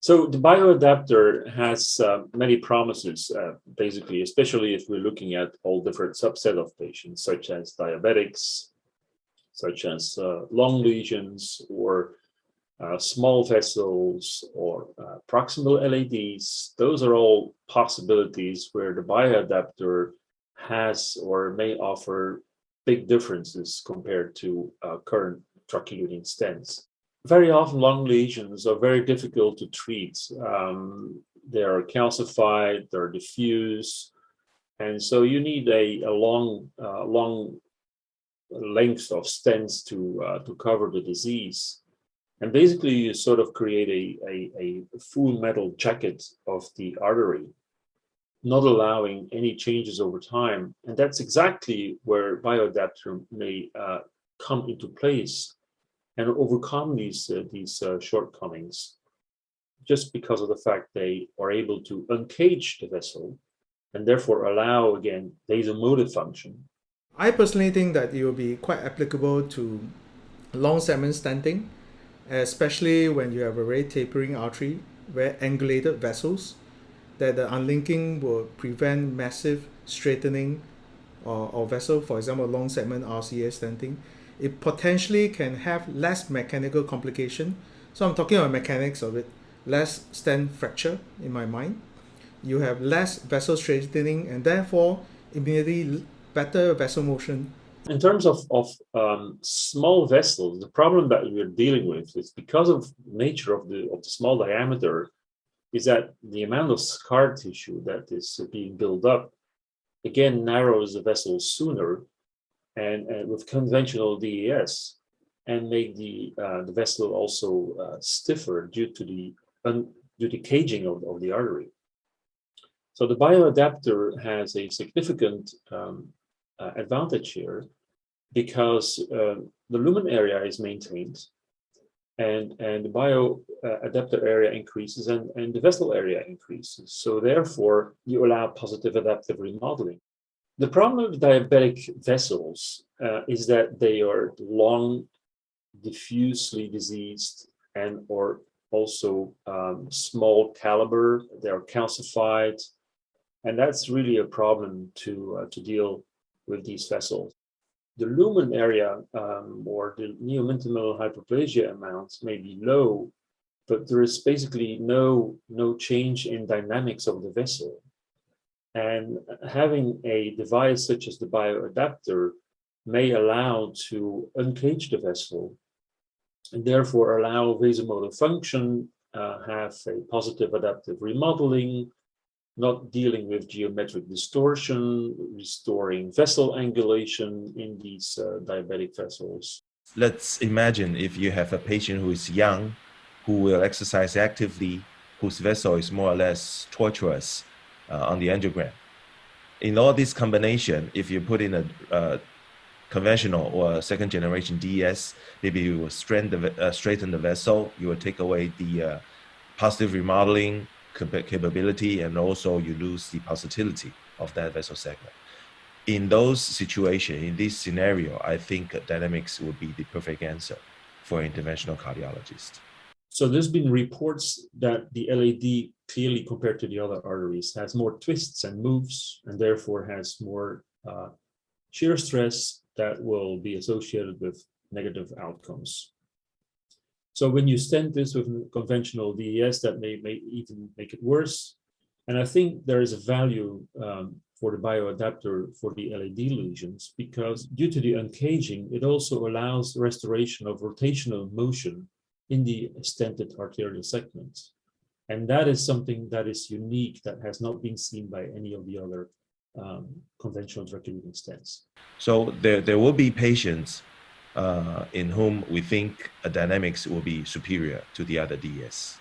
So the bioadaptor has many promises, basically, especially if we're looking at all different subset of patients, such as diabetics, such as lung lesions, or small vessels, or proximal LADs. Those are all possibilities where the bioadaptor has or may offer big differences compared to current drug-eluting stents. Very often, lung lesions are very difficult to treat. They are calcified, they're diffuse, and so you need a long length of stents to cover the disease. And basically, you sort of create a full metal jacket of the artery, not allowing any changes over time. And that's exactly where bioadaptor may come into place and overcome these shortcomings, just because of the fact they are able to uncage the vessel and therefore allow, again, vasomotor function. I personally think that it will be quite applicable to long segment stenting, especially when you have a very tapering artery, very angulated vessels, that the unlinking will prevent massive straightening of vessel, for example, long segment RCA stenting. It potentially can have less mechanical complication. So I'm talking about mechanics of it, less stent fracture in my mind. You have less vessel straightening and therefore immediately better vessel motion. In terms of small vessels, the problem that we're dealing with is because of nature of the small diameter, is that the amount of scar tissue that is being built up, again, narrows the vessel sooner, and with conventional DES, and make the vessel also stiffer due to the caging of the artery. So the bioadaptor has a significant advantage here, because the lumen area is maintained, and the bioadaptor area increases, and the vessel area increases. So therefore, you allow positive adaptive remodeling. The problem with diabetic vessels is that they are long, diffusely diseased, and or also small caliber. They are calcified, and that's really a problem to deal with these vessels. The lumen area or the neomintimal hyperplasia amounts may be low, but there is basically no change in dynamics of the vessel. And having a device such as the bioadaptor may allow to uncage the vessel and therefore allow vasomotor function, have a positive adaptive remodeling, not dealing with geometric distortion, restoring vessel angulation in these diabetic vessels. Let's imagine if you have a patient who is young, who will exercise actively, whose vessel is more or less tortuous on the angiogram. In all this combination, if you put in a conventional or second generation DES, maybe you will straighten the vessel, you will take away the positive remodeling capability, and also you lose the pulsatility of that vessel segment. In those situations, in this scenario, I think DynamX would be the perfect answer for an interventional cardiologist. So there's been reports that the LAD, clearly compared to the other arteries, has more twists and moves, and therefore has more shear stress that will be associated with negative outcomes. So when you stent this with conventional DES, that may even make it worse. And I think there is a value for the bioadaptor for the LAD lesions, because due to the uncaging, it also allows restoration of rotational motion in the stented arterial segments. And that is something that is unique, that has not been seen by any of the other conventional drug-eluting stents. So there will be patients in whom we think a DynamX will be superior to the other DES.